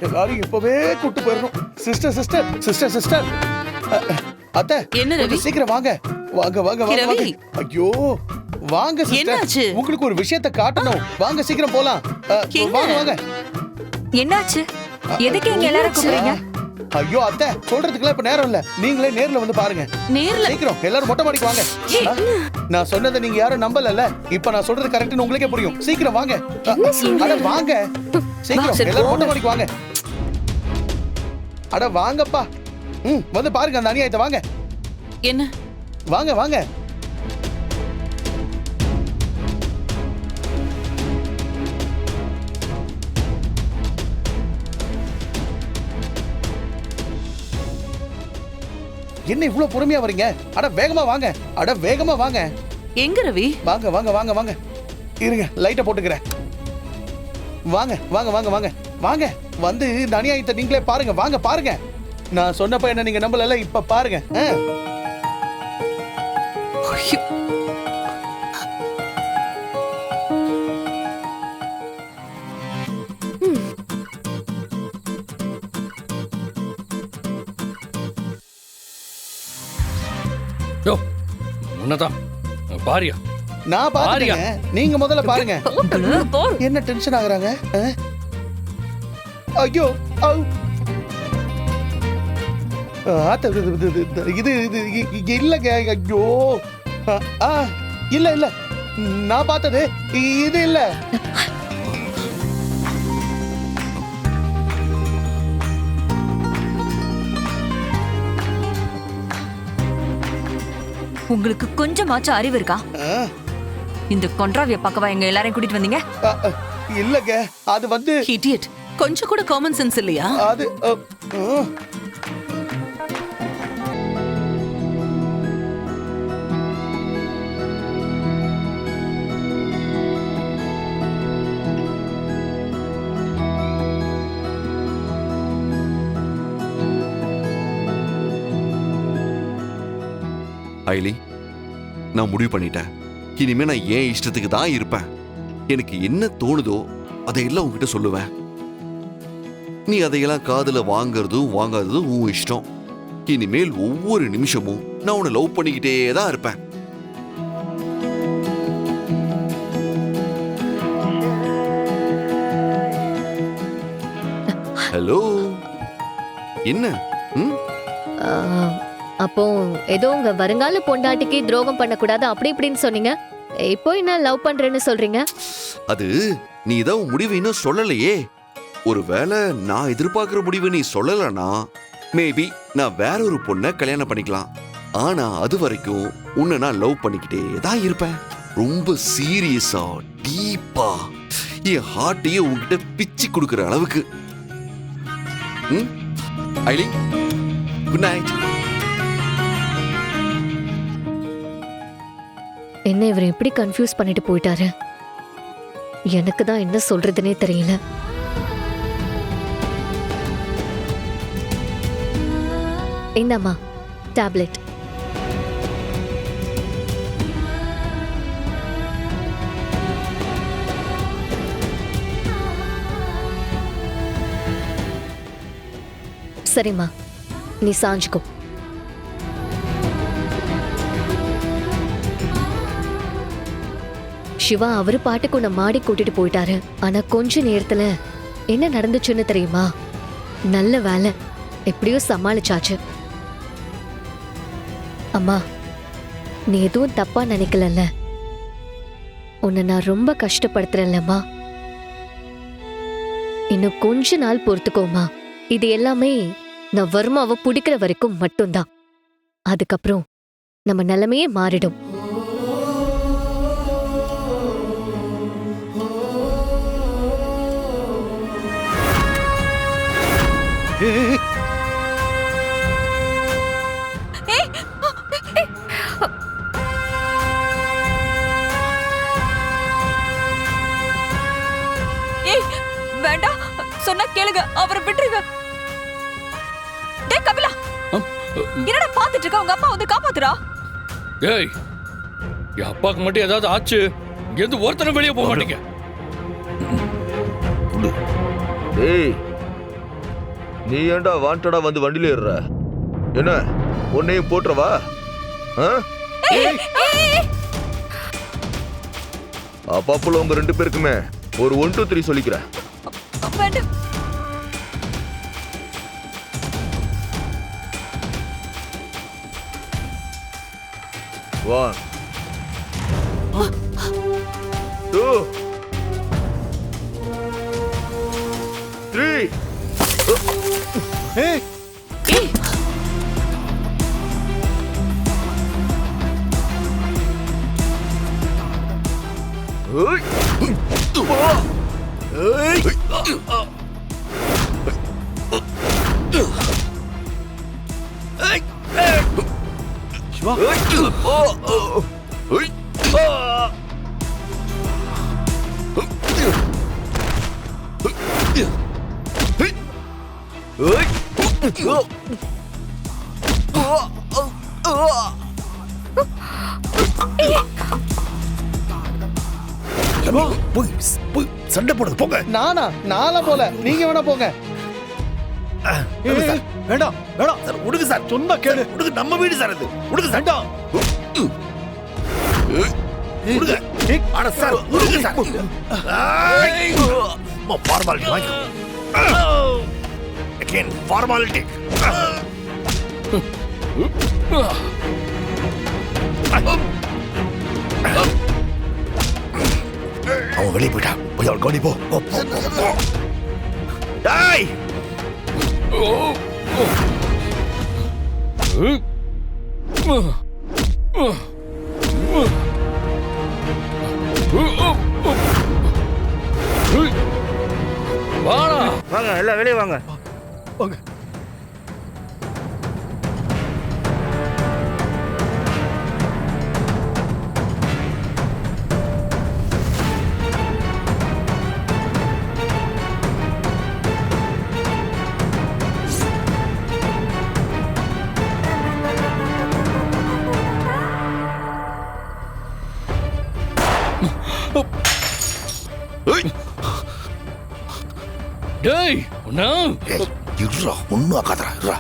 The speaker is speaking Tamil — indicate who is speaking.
Speaker 1: எல்லாரும் இப்பவே கூட்டு போயிடணும். சிஸ்டர் சிஸ்டர் சிஸ்டர் சிஸ்டர் அத்தை,
Speaker 2: என்ன ரவி?
Speaker 1: கொஞ்சம் சீக்கிரம் வாங்க வாங்க வாங்க வாங்க வாங்க.
Speaker 2: ரவி.
Speaker 1: ஐயோ வாங்க
Speaker 2: என்னாச்சு?
Speaker 1: சிஸ்டர், உங்களுக்கு ஒரு விஷயத்தை காட்டணும். வாங்க சீக்கிரம் போலாம்.
Speaker 2: என்ன?
Speaker 1: வாங்க வாங்க.
Speaker 3: என்னாச்சு? எதுக்கு இங்க எல்லாரும் கூப்பிடுறீங்க?
Speaker 1: ஐயோ அத்தை, சொல்றதுக்குலாம் இப்ப நேரம் இல்ல. நீங்களே நேர்ல வந்து பாருங்க.
Speaker 2: நேர்ல
Speaker 1: சீக்கிரம் எல்லாரும் மொட்டை மாடிக்கு வாங்க. நான் சொன்னதை நீங்க யாரும் நம்பலல்ல. இப்ப நான் சொல்றது கரெக்ட்னு உங்களுக்கே புரியும். சீக்கிரம் வாங்க. அட வாங்க சீக்கிரம் எல்லாரும் மொட்டை மாடிக்கு வாங்க. அட வாங்கப்பா. வந்து பாருங்க அந்த அநியாயத்தை. வாங்க
Speaker 2: என்ன?
Speaker 1: வாங்க வாங்க. என்ன இவ்வளவு பொறுமையா வரீங்க? அட வேகமா வாங்க. அட வேகமா வாங்க.
Speaker 2: எங்க ரவி?
Speaker 1: வாங்க வாங்க வாங்க வாங்க. இருங்க லைட்டை போட்டுக்கிறேன். வாங்க வாங்க வாங்க வாங்க வாங்க. வந்து இந்த அநியாயத்தை நீங்களே பாருங்க. வாங்க பாருங்க. நான் சொன்னப்ப என்ன நீங்க நம்பல, இப்ப பாருங்க.
Speaker 2: ஐயோ.
Speaker 4: யோ உன்னதான் பாரியா.
Speaker 1: நான் பாருங்க, நீங்க முதல்ல பாருங்க.
Speaker 2: போ.
Speaker 1: என்ன டென்ஷன் ஆகுறாங்க? ஐயோ இது இல்லங்க. ஐயோ இல்ல இல்ல, நான் பார்த்தது இது இல்ல.
Speaker 3: உங்களுக்கு கொஞ்சமாச்சும் அறிவு இருக்கா? இந்த கொன்றாவிய பக்கவா எங்க எல்லாரையும் கூட்டிட்டு வந்தீங்க?
Speaker 1: இல்லங்க, அது வந்து
Speaker 2: இடியட். கொஞ்சம் கூட காமன் சென்ஸ் இல்லையா?
Speaker 1: அது
Speaker 5: ஐலி, நான் முடிவு பண்ணிட்டேன். இனிமே நான் ஏன் இஷ்டத்துக்கு தான் இருப்பேன். எனக்கு என்ன தோணுதோ அதையெல்லாம் உன்கிட்ட சொல்லுவேன். நீ அதையெல்லாம் காதுல வாங்கறதும் வாங்காததும் உன் இஷ்டம். இனிமேல் ஒவ்வொரு நிமிஷமும் நான் உன்னை லவ் பண்ணிக்கிட்டே தான் இருப்பேன். ஹலோ, என்ன?
Speaker 6: அப்போ ஏதோ உங்க வருங்கால பொண்டாட்டிக்கு துரோகம் பண்ணக்கூடாது அப்படி இப்படின்னு சொன்னீங்க. இப்போ என்ன லவ் பண்றேன்னு சொல்றீங்க?
Speaker 5: அது நீ தான் முடிவு இன்னும் சொல்லலையே. ஒருவேளை நான் எதிர்பார்க்கிற முடிவு நீ சொல்லலனா மேபி நான் வேற ஒரு பொண்ணை கல்யாணம் பண்ணிக்கலாம். ஆனா அது வரைக்கும் உன்னை நான் லவ் பண்ணிக்கிட்டே தான் இருப்பேன். ரொம்ப சீரியஸா டீப்பா என் ஹார்ட்டையே உன்கிட்ட பிச்சு கொடுக்கிற அளவுக்கு. ஐலி, குட் நைட்.
Speaker 6: என்ன இவர் எப்படி கன்ஃபியூஸ் பண்ணிட்டு போயிட்டாரு? எனக்கு தான் என்ன சொல்றதுனே தெரியல. இந்தாம்மா டேப்லெட். சரிம்மா, நீ சாஞ்சுக்கோ. சிவா அவரு பாட்டுக்கு உன்னை மாடி கூட்டிட்டு போயிட்டாரு. ஆனா கொஞ்ச நேரத்துல என்ன நடந்துச்சுன்னு தெரியுமா? நல்ல வேலை, எப்படியோ சமாளிச்சாச்சு. அம்மா, நீ எதுவும் தப்பா நினைக்கலல்ல? உன்னை நான் ரொம்ப கஷ்டப்படுத்துறேன்லம்மா. இன்னும் கொஞ்ச நாள் பொறுத்துக்கோமா. இது எல்லாமே நான் வர்மாவை பிடிக்கிற வரைக்கும் மட்டும்தான். அதுக்கப்புறம் நம்ம நிலைமையே மாறிடும்.
Speaker 3: வேண்டாம், சொன்னா கேளுங்க, அவரை விட்டுருங்க. டேய் கபிலா, என்னடா பாத்துட்டு இருக்க? உங்க அப்பா வந்து காப்பாத்துறா.
Speaker 4: ஏய், என் அப்பாக்கு மட்டும் ஏதாவது ஆச்சு, எந்த ஒருத்தனும் வெளியே போக மாட்டீங்க.
Speaker 5: ஏய்,
Speaker 7: நீ ஏன்டா வாண்டடா வந்து வண்டியில ஏறுற? என்ன உன்னையும் போட்டுறவா? அப்பாப்புல உங்க 2 பேருக்குமே ஒரு 1 2 3 சொல்லிக்கிறேன்.
Speaker 3: வேண்டாம்.
Speaker 7: 1 2 3
Speaker 1: ஏய்
Speaker 2: ஏய்
Speaker 7: ஏய் ஏய்
Speaker 1: சிவா
Speaker 8: போய் சண்டை போடுறது போங்க.
Speaker 1: நானா போல, நீங்க வேணா போங்க.
Speaker 8: சார், வேண்டாம் வேண்டாம் சார், விடுங்க சார், சொன்னா கேளு, விடுங்க, நம்ம வீடு சார் இது, விடுங்க சார், விடுங்க. ஆனா சார், விடுங்க சார். ஃபார்மாலிட்டி வாங்கிக்கோ. Again formality. அவன் வெளியே போயிட்டான், போய் அவன் கவனி போ. டேய்
Speaker 4: வாடா.
Speaker 7: வாங்க, எல்லாம் வெளியே வாங்க.
Speaker 1: போங்க.
Speaker 4: டேய் உன்ன
Speaker 8: இருறா, ஒன்னும் ஆகாதரா, இருறா.